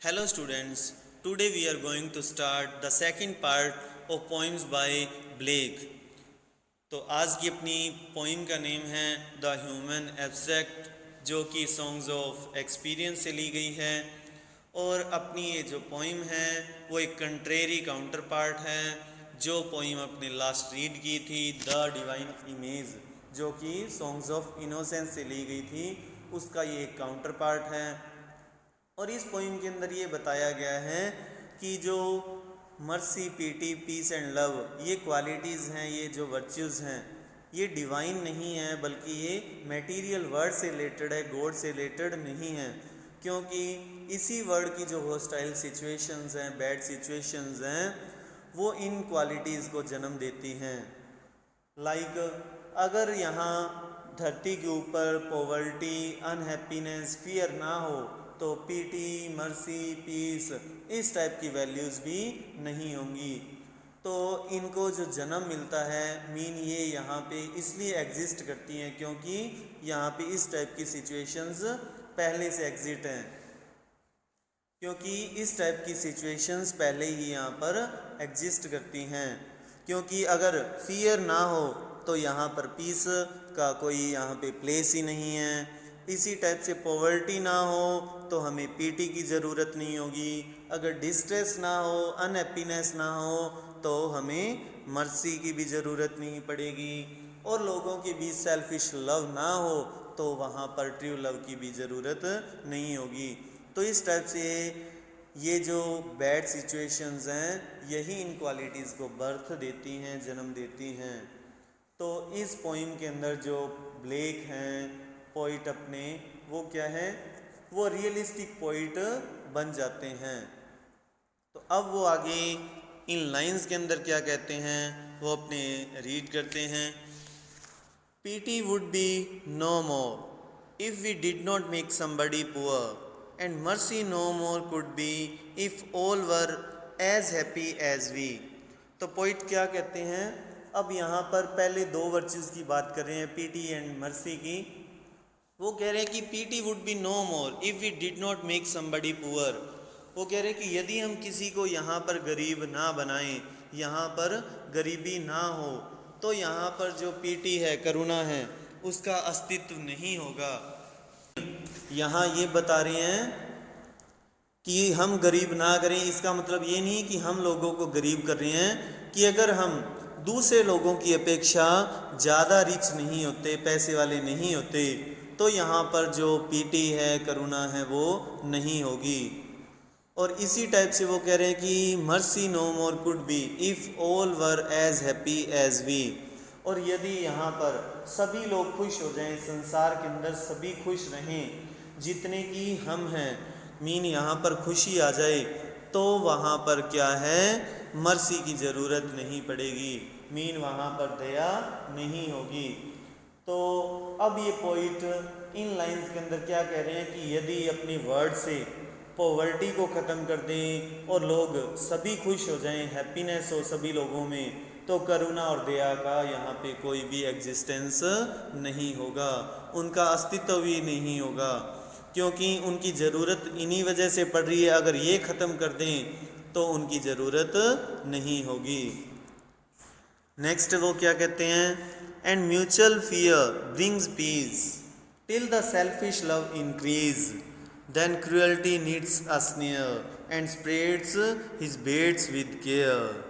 Hello students, today we are going to start the second part of poems by Blake. तो आज की अपनी poem का name है द ह्यूमन एब्स्ट्रैक्ट, जो कि सॉन्ग्स ऑफ एक्सपीरियंस से ली गई है। और अपनी ये जो पोइम है वो एक कंट्रेरी काउंटर पार्ट है, जो पोइम अपने लास्ट रीड की थी द डिवाइन इमेज, जो कि सॉन्ग्स ऑफ इनोसेंस से ली गई थी, उसका ये एक काउंटर पार्ट है। और इस पोइम के अंदर ये बताया गया है कि जो mercy, pity, peace and love, ये क्वालिटीज़ हैं, ये जो वर्च्यूज़ हैं, ये डिवाइन नहीं है, बल्कि ये मटेरियल वर्ड से रिलेटेड है, गॉड से रिलेटेड नहीं है। क्योंकि इसी वर्ड की जो हॉस्टाइल सिचुएशंस हैं, बैड सिचुएशंस हैं, वो इन क्वालिटीज़ को जन्म देती हैं। लाइक अगर यहाँ धरती के ऊपर पॉवर्टी, अनहैप्पीनेस, फियर ना हो तो पीटी, मर्सी, पीस, इस टाइप की वैल्यूज़ भी नहीं होंगी। तो इनको जो जन्म मिलता है, मीन ये यहाँ पे इसलिए एग्जिस्ट करती हैं क्योंकि यहाँ पे इस टाइप की सिचुएशंस पहले से एग्जिस्ट हैं, क्योंकि इस टाइप की सिचुएशंस पहले ही यहाँ पर एग्जिस्ट करती हैं। क्योंकि अगर फियर ना हो तो यहाँ पर पीस का कोई यहाँ पे प्लेस ही नहीं है। इसी टाइप से पॉवर्टी ना हो तो हमें पीटी की ज़रूरत नहीं होगी। अगर डिस्ट्रेस ना हो, अनहैप्पीनेस ना हो तो हमें मर्सी की भी ज़रूरत नहीं पड़ेगी। और लोगों के बीच सेल्फिश लव ना हो तो वहाँ पर ट्रू लव की भी ज़रूरत नहीं होगी। तो इस टाइप से ये जो बैड सिचुएशंस हैं, यही इन क्वालिटीज़ को बर्थ देती हैं, जन्म देती हैं। तो इस पोइम के अंदर जो ब्लेक हैं पोइट अपने, वो क्या है, वो रियलिस्टिक पोइट बन जाते हैं। तो अब वो आगे इन लाइंस के अंदर क्या कहते हैं वो अपने रीड करते हैं। Pity would be no more if we did not make somebody poor, and mercy no more could be if all were as happy as we. तो पोइट क्या कहते हैं, अब यहाँ पर पहले दो वर्चुज़ की बात कर रहे हैं, पीटी एंड मर्सी की। वो कह रहे हैं कि pity would be no more if we did not make somebody poor. वो कह रहे हैं कि यदि हम किसी को यहाँ पर गरीब ना बनाएं, यहाँ पर गरीबी ना हो, तो यहाँ पर जो पीटी है, करुणा है, उसका अस्तित्व नहीं होगा। यहाँ ये बता रहे हैं कि हम गरीब ना करें, इसका मतलब ये नहीं कि हम लोगों को गरीब कर रहे हैं, कि अगर हम दूसरे लोगों की अपेक्षा ज़्यादा रिच नहीं होते, पैसे वाले नहीं होते, तो यहाँ पर जो पीटी है, करुणा है, वो नहीं होगी। और इसी टाइप से वो कह रहे हैं कि mercy no more could be if all were as happy as we. और यदि यहाँ पर सभी लोग खुश हो जाएं, संसार के अंदर सभी खुश रहें जितने की हम हैं, मीन यहाँ पर खुशी आ जाए, तो वहाँ पर क्या है, मर्सी की ज़रूरत नहीं पड़ेगी, मीन वहाँ पर दया नहीं होगी। तो अब ये पोइट इन लाइंस के अंदर क्या कह रहे हैं कि यदि अपनी वर्ड से पॉवर्टी को ख़त्म कर दें और लोग सभी खुश हो जाएं, हैप्पीनेस हो सभी लोगों में, तो करुणा और दया का यहाँ पे कोई भी एग्जिस्टेंस नहीं होगा, उनका अस्तित्व भी नहीं होगा, क्योंकि उनकी ज़रूरत इन्हीं वजह से पड़ रही है। अगर ये ख़त्म कर दें तो उनकी ज़रूरत नहीं होगी। नेक्स्ट वो क्या कहते हैं, and mutual fear brings peace till the selfish love increase, then cruelty needs a snare and spreads his baits with care.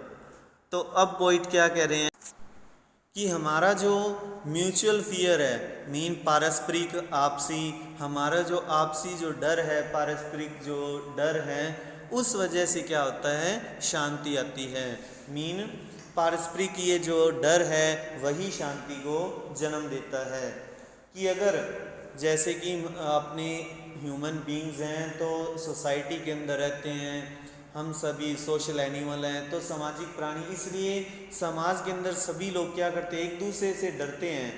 तो अब पोइट क्या कह रहे हैं कि हमारा जो म्यूचुअल फियर है, मीन पारस्परिक आपसी, हमारा जो आपसी जो डर है, पारस्परिक जो डर है, उस वजह से क्या होता है, शांति आती है। मीन पारस्परिक ये जो डर है वही शांति को जन्म देता है। कि अगर जैसे कि अपने ह्यूमन बीइंग्स हैं तो सोसाइटी के अंदर रहते हैं, हम सभी सोशल एनिमल हैं, तो सामाजिक प्राणी, इसलिए समाज के अंदर सभी लोग क्या करते हैं, एक दूसरे से डरते हैं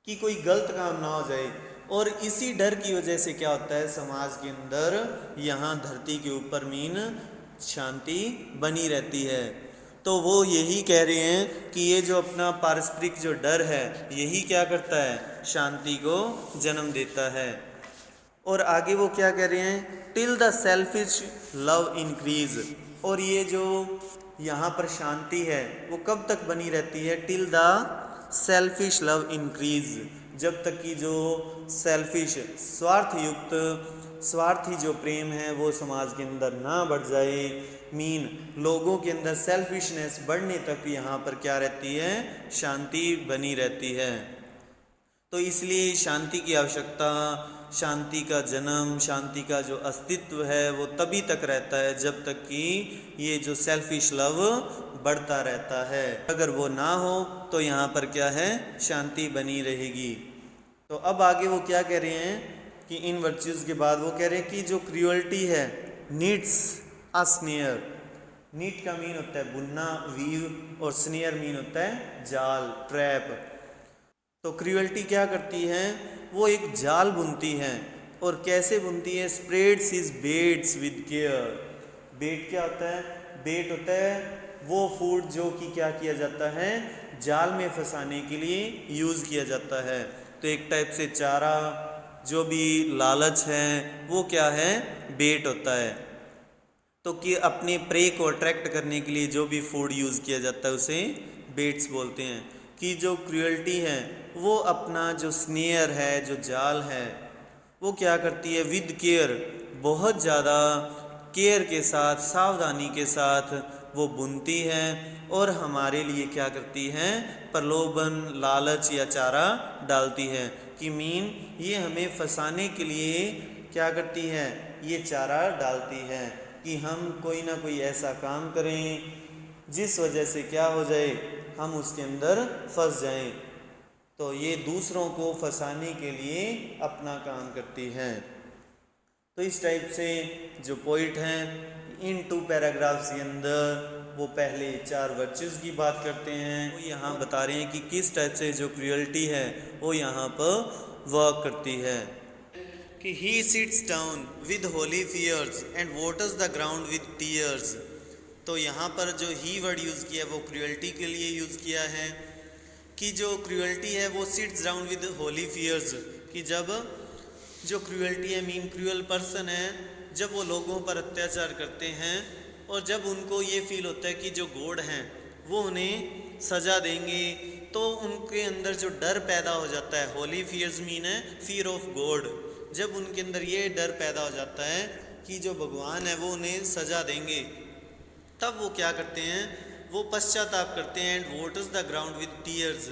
कि कोई गलत काम ना हो जाए। और इसी डर की वजह से क्या होता है, समाज के अंदर यहाँ धरती के ऊपर मीन शांति बनी रहती है। तो वो यही कह रहे हैं कि ये जो अपना पारस्परिक जो डर है, यही क्या करता है, शांति को जन्म देता है। और आगे वो क्या कह रहे हैं till the selfish love increase. और ये जो यहाँ पर शांति है वो कब तक बनी रहती है? Till the selfish love increase, जब तक कि जो सेल्फिश स्वार्थी जो प्रेम है वो समाज के अंदर ना बढ़ जाए। मीन लोगों के अंदर सेल्फिशनेस बढ़ने तक यहाँ पर क्या रहती है? शांति बनी रहती है। तो इसलिए शांति की आवश्यकता, शांति का जन्म, शांति का जो अस्तित्व है वो तभी तक रहता है जब तक कि ये जो सेल्फिश लव बढ़ता रहता है। अगर वो ना हो तो यहाँ पर क्या है? शांति बनी रहेगी। तो अब आगे वो क्या कह रहे हैं कि इन वर्च्यूज़ के बाद वो कह रहे हैं कि जो क्रूअल्टी है नीड्स अ स्नेयर। नीड का मीन होता है बुनना, वीव, और स्नेयर मीन होता है जाल, ट्रैप। तो क्रूअल्टी क्या करती है? वो एक जाल बुनती है। और कैसे बुनती है? Spreads his baits with care. Bait क्या होता है? बेट होता है वो फूड जो कि क्या किया जाता है? जाल में फंसाने के लिए यूज़ किया जाता है। तो एक टाइप से चारा, जो भी लालच है वो क्या है? बेट होता है। तो कि अपने प्रे को अट्रैक्ट करने के लिए जो भी फूड यूज़ किया जाता है उसे बेट्स बोलते हैं। कि जो क्रूअल्टी है वो अपना जो स्नेयर है, जो जाल है, वो क्या करती है? विद केयर, बहुत ज़्यादा केयर के साथ, सावधानी के साथ वो बुनती है और हमारे लिए क्या करती है? प्रलोभन, लालच या चारा डालती है। कि मीन ये हमें फंसाने के लिए क्या करती है? ये चारा डालती है कि हम कोई ना कोई ऐसा काम करें जिस वजह से क्या हो जाए? हम उसके अंदर फंस जाएं। तो ये दूसरों को फंसाने के लिए अपना काम करती है। तो इस टाइप से जो पोइट हैं इन 2 पैराग्राफ्स के अंदर वो पहले 4 वर्च्यूज़ की बात करते हैं। वो यहाँ बता रहे हैं कि किस टाइप से जो क्रूअल्टी है वो यहाँ पर वर्क करती है। कि he sits down with holy fears and waters the ground with tears। तो यहाँ पर जो ही वर्ड यूज़ किया वो क्रूअल्टी के लिए यूज़ किया है। कि जो क्रूअल्टी है वो sits down with holy fears, कि जब जो क्रूअल्टी है मीन क्रूअल पर्सन है, जब वो लोगों पर अत्याचार करते हैं और जब उनको ये फील होता है कि जो गॉड हैं वो उन्हें सज़ा देंगे, तो उनके अंदर जो डर पैदा हो जाता है। होली फियर्स मीन है फियर ऑफ गॉड। जब उनके अंदर ये डर पैदा हो जाता है कि जो भगवान है वो उन्हें सज़ा देंगे, तब वो क्या करते हैं? वो पश्चाताप करते हैं। And waters the ground with tears,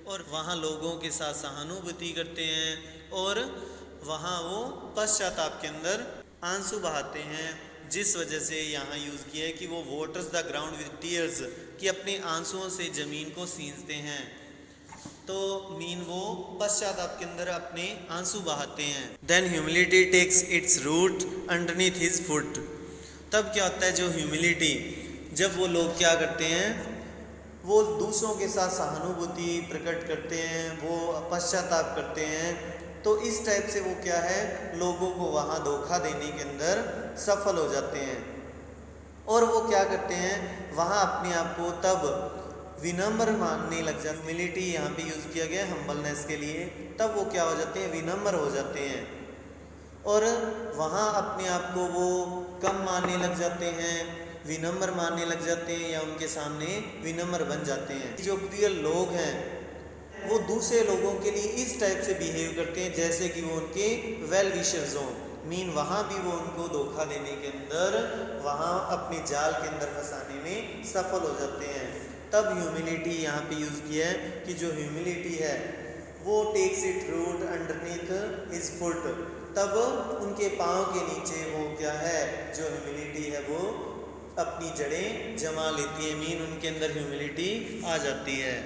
और वहाँ लोगों के साथ सहानुभूति करते हैं और वहाँ वो पश्चाताप के अंदर आंसू बहाते हैं। जिस वजह से यहाँ यूज़ किया है कि वो waters the ground with tears, कि अपने आंसुओं से ज़मीन को सींचते हैं। तो मीन वो पश्चाताप के अंदर अपने आंसू बहाते हैं। Then humility takes its root underneath his foot. तब क्या होता है? जो ह्यूमिलिटी, जब वो लोग क्या करते हैं? वो दूसरों के साथ सहानुभूति प्रकट करते हैं, वो पश्चाताप करते हैं, तो इस टाइप से वो क्या है? लोगों को वहाँ धोखा देने के अंदर सफल हो जाते हैं। और वो क्या करते हैं? वहाँ अपने आप को तब विनम्र मानने लग जाते। ह्यूमिलिटी यहाँ पे यूज़ किया गया हम्बलनेस के लिए। तब वो क्या हो जाते हैं? विनम्र हो जाते हैं और वहाँ अपने आप को वो कम मानने लग जाते हैं, विनम्र मानने लग जाते हैं, या उनके सामने विनम्र बन जाते हैं। जो क्रूअल लोग हैं वो दूसरे लोगों के लिए इस टाइप से बिहेव करते हैं जैसे कि वो उनके वेल विशर्स हों। मीन वहाँ भी वो उनको धोखा देने के अंदर, वहाँ अपने जाल के अंदर फंसाने में सफल हो जाते हैं। तब ह्यूमिलिटी यहाँ पे यूज़ किया है कि जो ह्यूमिलिटी है वो takes it root underneath his foot. तब उनके पाँव के नीचे वो क्या है? जो ह्यूमिलिटी है वो अपनी जड़ें जमा लेती है। मीन उनके अंदर ह्यूमिलिटी आ जाती है।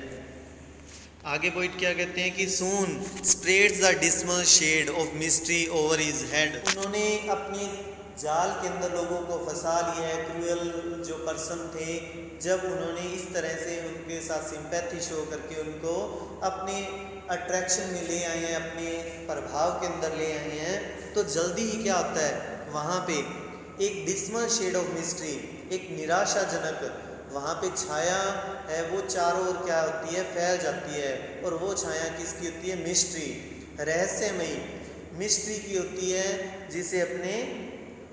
आगे पॉइंट क्या कहते हैं कि soon spreads the dismal shade of mystery over his head. उन्होंने अपने जाल के अंदर लोगों को फंसा लिया है। क्रूअल जो पर्सन थे, जब उन्होंने इस तरह से उनके साथ सिंपैथी शो करके उनको अपने अट्रैक्शन में ले आए हैं, अपने प्रभाव के अंदर ले आए हैं, तो जल्दी ही क्या होता है? वहाँ पे एक डिस्मल शेड ऑफ मिस्ट्री, एक निराशाजनक वहाँ पे छाया है, वो चारों ओर क्या होती है? फैल जाती है। और वो छाया किसकी होती है? मिस्ट्री, रहस्यमयी मिस्ट्री की होती है, जिसे अपने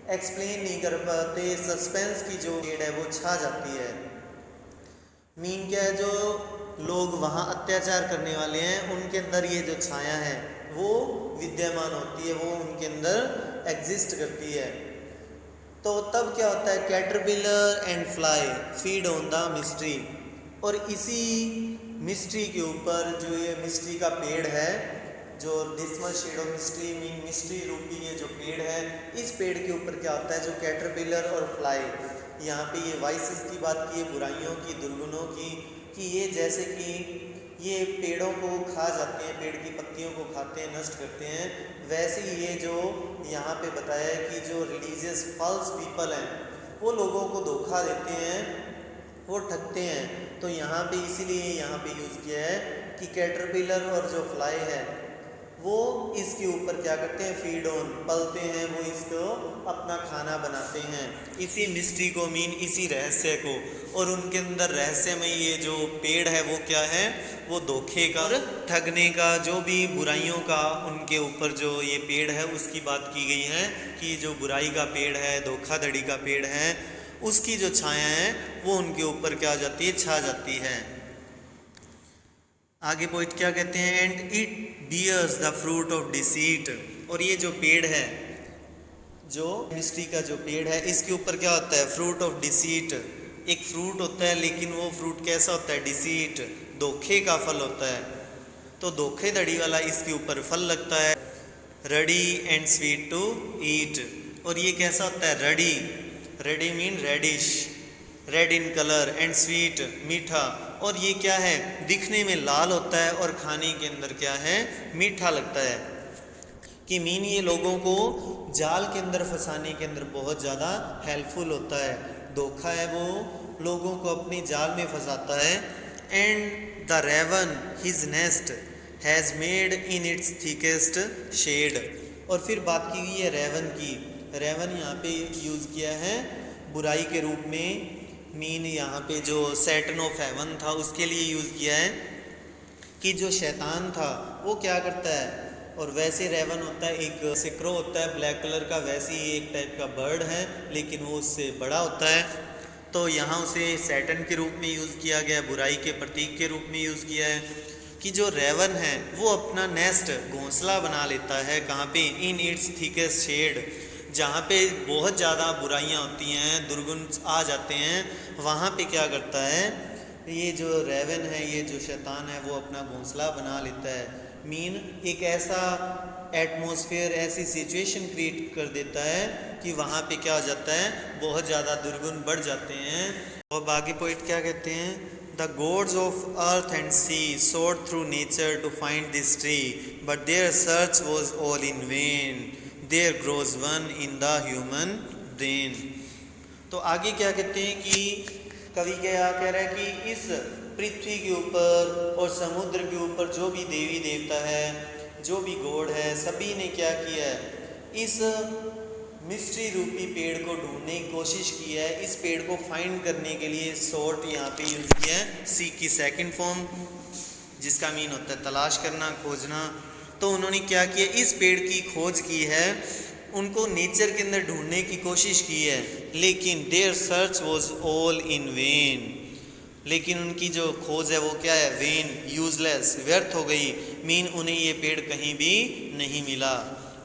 एक्सप्लेन नहीं कर पाते, सस्पेंस की जो शेड है वो छा जाती है। मीन क्या है, जो लोग वहाँ अत्याचार करने वाले हैं उनके अंदर ये जो छाया है वो विद्यमान होती है, वो उनके अंदर एग्जिस्ट करती है। तो तब क्या होता है, caterpillar and fly feed on the mystery, और इसी मिस्ट्री के ऊपर जो ये मिस्ट्री का पेड़ है, जो dismal shade of mystery mean mystery रूपी ये जो पेड़ है, इस पेड़ के ऊपर क्या होता है, जो कैटरपिलर और फ्लाई, यहाँ पे ये वाइसेस की बात की है, बुराइयों की, दुर्गुणों की, कि ये जैसे कि ये पेड़ों को खा जाते हैं, पेड़ की पत्तियों को खाते हैं, नष्ट करते हैं, वैसे ही ये जो यहाँ पे बताया है कि जो रिलीजियस फॉल्स पीपल हैं वो लोगों को धोखा देते हैं, वो ठगते हैं। तो यहाँ पे इसीलिए यहाँ पे यूज़ किया है कि कैटरपिलर और जो फ्लाई है वो इसके ऊपर क्या करते हैं, फीड ऑन, पलते हैं, वो इसको अपना खाना बनाते हैं, इसी मिस्ट्री को मीन इसी रहस्य को। और उनके अंदर रहस्य में ये जो पेड़ है वो क्या है, वो धोखे का और ठगने का, जो भी बुराइयों का उनके ऊपर जो ये पेड़ है उसकी बात की गई है कि जो बुराई का पेड़ है, धोखाधड़ी का पेड़ है, उसकी जो छाया है वो उनके ऊपर क्या हो जाती है, छा जाती है। आगे पॉइंट क्या कहते हैं, and it bears the fruit of deceit, और ये जो पेड़ है, जो मिस्ट्री का जो पेड़ है, इसके ऊपर क्या होता है, फ्रूट ऑफ डिसीट, एक फ्रूट होता है, लेकिन वो फ्रूट कैसा होता है, डिसीट, धोखे का फल होता है। तो धोखेधड़ी वाला इसके ऊपर फल लगता है, ruddy and sweet to eat, और ये कैसा होता है, ruddy, ready mean reddish, red in colour, and sweet मीठा, और ये क्या है, दिखने में लाल होता है और खाने के अंदर क्या है, मीठा लगता है। कि मीन ये लोगों को जाल के अंदर फंसाने के अंदर बहुत ज़्यादा हेल्पफुल होता है, धोखा है वो लोगों को अपने जाल में फंसाता है। And the raven his nest has made in its thickest shade, और फिर बात की गई है रेवन की, रेवन यहाँ पे यूज़ किया है बुराई के रूप में, मीन यहाँ पे जो सैटन ऑफ हेवन था उसके लिए यूज़ किया है कि जो शैतान था वो क्या करता है, और वैसे रेवन होता है, एक सिक्रो होता है ब्लैक कलर का, वैसे ही एक टाइप का बर्ड है लेकिन वो उससे बड़ा होता है। तो यहाँ उसे सैटन के रूप में यूज़ किया गया, बुराई के प्रतीक के रूप में यूज़ किया है कि जो रेवन है वो अपना नेस्ट, घोंसला बना लेता है, कहाँ पे, इन इट्स थिकेस्ट शेड, जहाँ पे बहुत ज़्यादा बुराइयाँ होती हैं, दुर्गुण आ जाते हैं, वहाँ पे क्या करता है, ये जो रेवन है, ये जो शैतान है, वो अपना घोंसला बना लेता है। मीन एक ऐसा एटमॉस्फेयर, ऐसी सिचुएशन क्रिएट कर देता है कि वहाँ पे क्या हो जाता है, बहुत ज़्यादा दुर्गुण बढ़ जाते हैं। और बाकी पॉइंट क्या कहते हैं, the gods of earth and sea sought through nature to find this tree, but their search was all in vain, there grows one in the human brain. तो आगे क्या कहते हैं कि कवि क्या कह रहा है कि इस पृथ्वी के ऊपर और समुद्र के ऊपर जो भी देवी देवता है, जो भी गॉड है, सभी ने क्या किया है, इस मिस्ट्री रूपी पेड़ को ढूंढने की कोशिश की है, इस पेड़ को फाइंड करने के लिए सॉर्ट यहाँ पे यूज़ किया है, सी की सेकंड फॉर्म, जिसका मीन होता है तलाश करना, खोजना। तो उन्होंने क्या किया, इस पेड़ की खोज की है, उनको नेचर के अंदर ढूंढने की कोशिश की है, लेकिन their search was all in vain, लेकिन उनकी जो खोज है वो क्या है, वेन, यूजलेस, व्यर्थ हो गई, मीन उन्हें ये पेड़ कहीं भी नहीं मिला।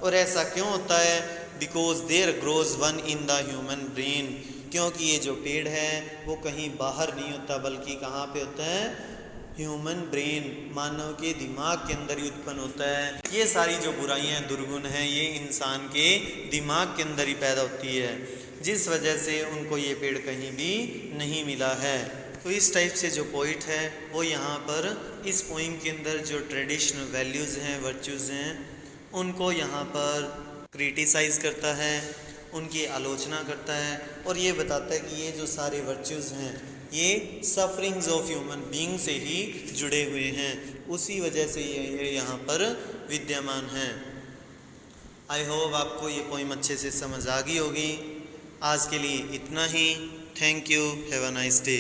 और ऐसा क्यों होता है, because there grows one in the human brain, क्योंकि ये जो पेड़ है वो कहीं बाहर नहीं होता, बल्कि कहाँ पे होता है, ह्यूमन ब्रेन, मानव के दिमाग के अंदर ही उत्पन्न होता है। ये सारी जो बुराइयां, दुर्गुण हैं, ये इंसान के दिमाग के अंदर ही पैदा होती है, जिस वजह से उनको ये पेड़ कहीं भी नहीं मिला है। तो इस टाइप से जो पोइट है वो यहाँ पर इस पोइम के अंदर जो ट्रेडिशनल वैल्यूज़ हैं, वर्च्यूज़ हैं, उनको यहाँ पर क्रिटिसाइज़ करता है, उनकी आलोचना करता है, और ये बताता है कि ये जो सारे वर्च्यूज़ हैं ये सफरिंग्स ऑफ ह्यूमन बीइंग से ही जुड़े हुए हैं, उसी वजह से ये यहाँ पर विद्यमान हैं। आई होप आपको ये पोइम अच्छे से समझ आ गई होगी। आज के लिए इतना ही। Thank you, have a nice day.